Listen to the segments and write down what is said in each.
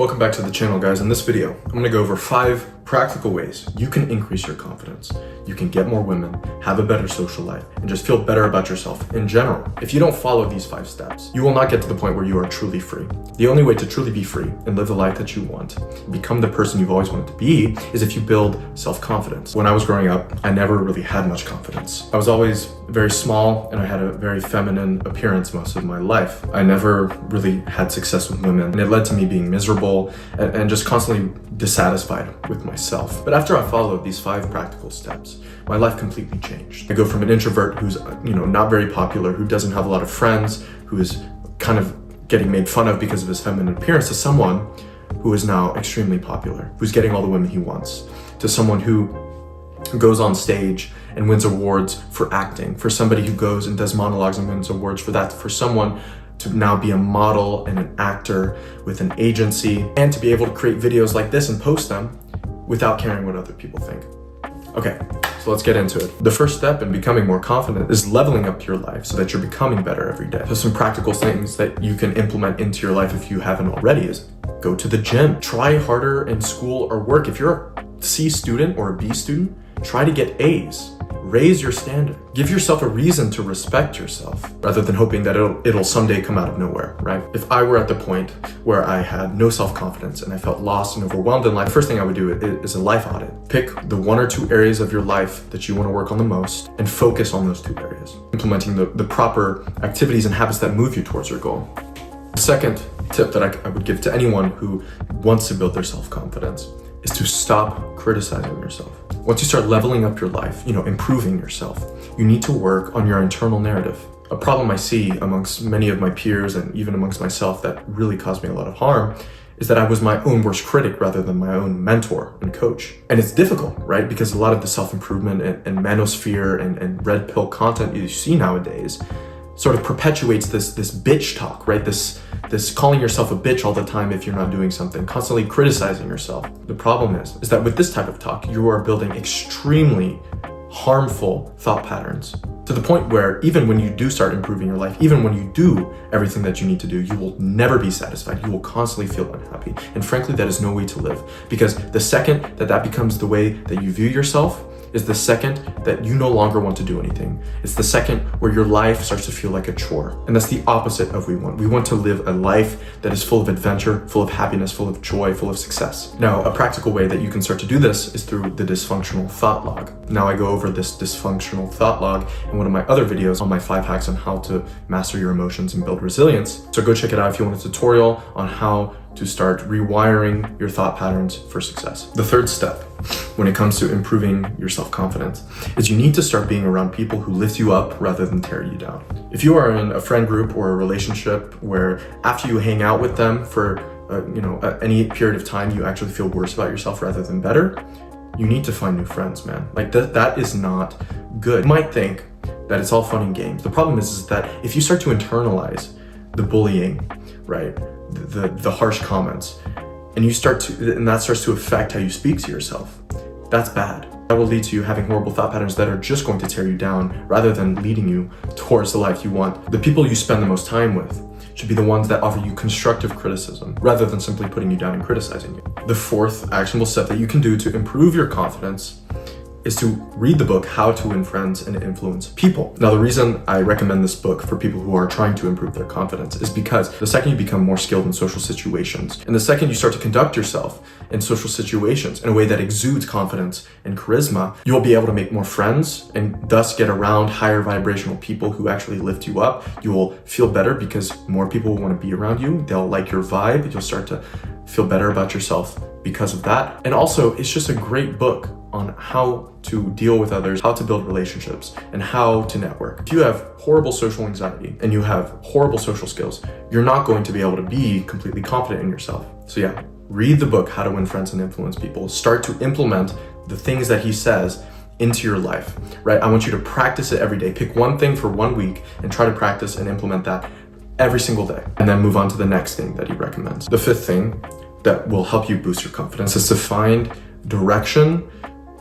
Welcome back to the channel, guys. In this video, I'm gonna go over 5 practical ways you can increase your confidence. You can get more women, have a better social life, and just feel better about yourself in general. If you don't follow these 5 steps, you will not get to the point where you are truly free. The only way to truly be free and live the life that you want, become the person you've always wanted to be, is if you build self-confidence. When I was growing up, I never really had much confidence. I was always very small and I had a very feminine appearance most of my life. I never really had success with women, and it led to me being miserable and just constantly dissatisfied with myself. But after I followed these 5 practical steps, my life completely changed. I go from an introvert who's not very popular, who doesn't have a lot of friends, who is kind of getting made fun of because of his feminine appearance, to someone who is now extremely popular, who's getting all the women he wants, to someone who goes on stage and wins awards for acting, for somebody who goes and does monologues and wins awards for that, for someone to now be a model and an actor with an agency, and to be able to create videos like this and post them without caring what other people think. Okay, so let's get into it. The first step in becoming more confident is leveling up your life so that you're becoming better every day. So some practical things that you can implement into your life if you haven't already is go to the gym. Try harder in school or work. If you're a C student or a B student, try to get A's. Raise your standard. Give yourself a reason to respect yourself rather than hoping that it'll someday come out of nowhere, right? If I were at the point where I had no self-confidence and I felt lost and overwhelmed in life, the first thing I would do is a life audit. Pick the 1 or 2 areas of your life that you want to work on the most and focus on those 2 areas, implementing the proper activities and habits that move you towards your goal. The second tip that I would give to anyone who wants to build their self-confidence is to stop criticizing yourself. Once you start leveling up your life, improving yourself, you need to work on your internal narrative. A problem I see amongst many of my peers and even amongst myself that really caused me a lot of harm is that I was my own worst critic rather than my own mentor and coach. And it's difficult, right? Because a lot of the self-improvement and manosphere and red pill content you see nowadays sort of perpetuates this bitch talk, right? This calling yourself a bitch all the time if you're not doing something, constantly criticizing yourself. The problem is that with this type of talk, you are building extremely harmful thought patterns to the point where even when you do start improving your life, even when you do everything that you need to do, you will never be satisfied. You will constantly feel unhappy. And frankly, that is no way to live, because the second that becomes the way that you view yourself is the second that you no longer want to do anything. It's the second where your life starts to feel like a chore. And that's the opposite of what we want. We want to live a life that is full of adventure, full of happiness, full of joy, full of success. Now, a practical way that you can start to do this is through the dysfunctional thought log. Now, I go over this dysfunctional thought log in one of my other videos on my 5 hacks on how to master your emotions and build resilience. So go check it out if you want a tutorial on how to start rewiring your thought patterns for success. The third step when it comes to improving your self-confidence is you need to start being around people who lift you up rather than tear you down. If you are in a friend group or a relationship where after you hang out with them for any period of time, you actually feel worse about yourself rather than better, you need to find new friends, man. Like that is not good. You might think that it's all fun and games. The problem is that if you start to internalize the bullying, right, the harsh comments, and that starts to affect how you speak to yourself, that's bad. That will lead to you having horrible thought patterns that are just going to tear you down rather than leading you towards the life you want. The people you spend the most time with should be the ones that offer you constructive criticism rather than simply putting you down and criticizing you. The 4th actionable step that you can do to improve your confidence is to read the book, How to Win Friends and Influence People. Now, the reason I recommend this book for people who are trying to improve their confidence is because the second you become more skilled in social situations, and the second you start to conduct yourself in social situations in a way that exudes confidence and charisma, you'll be able to make more friends and thus get around higher vibrational people who actually lift you up. You will feel better because more people will want to be around you. They'll like your vibe. You'll start to feel better about yourself because of that. And also, it's just a great book on how to deal with others, how to build relationships, and how to network. If you have horrible social anxiety and you have horrible social skills, you're not going to be able to be completely confident in yourself. So yeah, read the book, How to Win Friends and Influence People. Start to implement the things that he says into your life, right? I want you to practice it every day. Pick one thing for 1 week and try to practice and implement that every single day, and then move on to the next thing that he recommends. The 5th thing that will help you boost your confidence is to find direction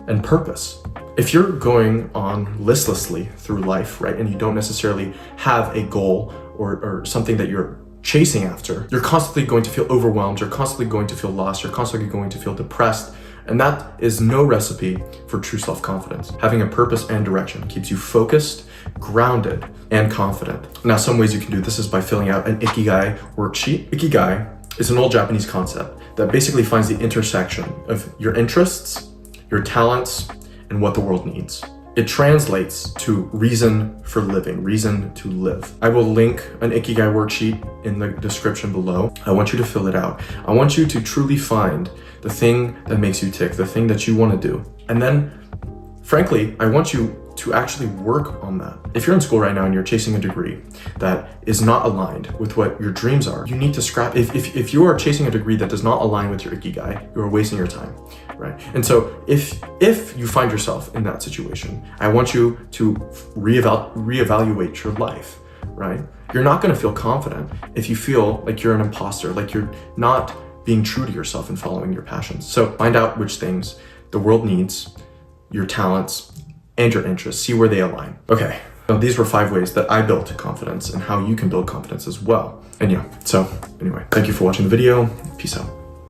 and purpose. If you're going on listlessly through life, right, and you don't necessarily have a goal or something that you're chasing after, you're constantly going to feel overwhelmed, you're constantly going to feel lost, you're constantly going to feel depressed. And that is no recipe for true self-confidence. Having a purpose and direction keeps you focused, grounded, and confident. Now, some ways you can do this is by filling out an Ikigai worksheet. Ikigai is an old Japanese concept that basically finds the intersection of your interests, your talents, and what the world needs. It translates to reason for living, reason to live. I will link an Ikigai worksheet in the description below. I want you to fill it out. I want you to truly find the thing that makes you tick, the thing that you want to do. And then, frankly, I want you to actually work on that. If you're in school right now and you're chasing a degree that is not aligned with what your dreams are, you need to scrap. If you are chasing a degree that does not align with your Ikigai, you are wasting your time, right? And so if you find yourself in that situation, I want you to reevaluate your life, right? You're not going to feel confident if you feel like you're an imposter, like you're not being true to yourself and following your passions. So find out which things the world needs, your talents, and your interests. See where they align. Okay, now these were 5 ways that I built confidence and how you can build confidence as well. And yeah, so anyway, thank you for watching the video. Peace out.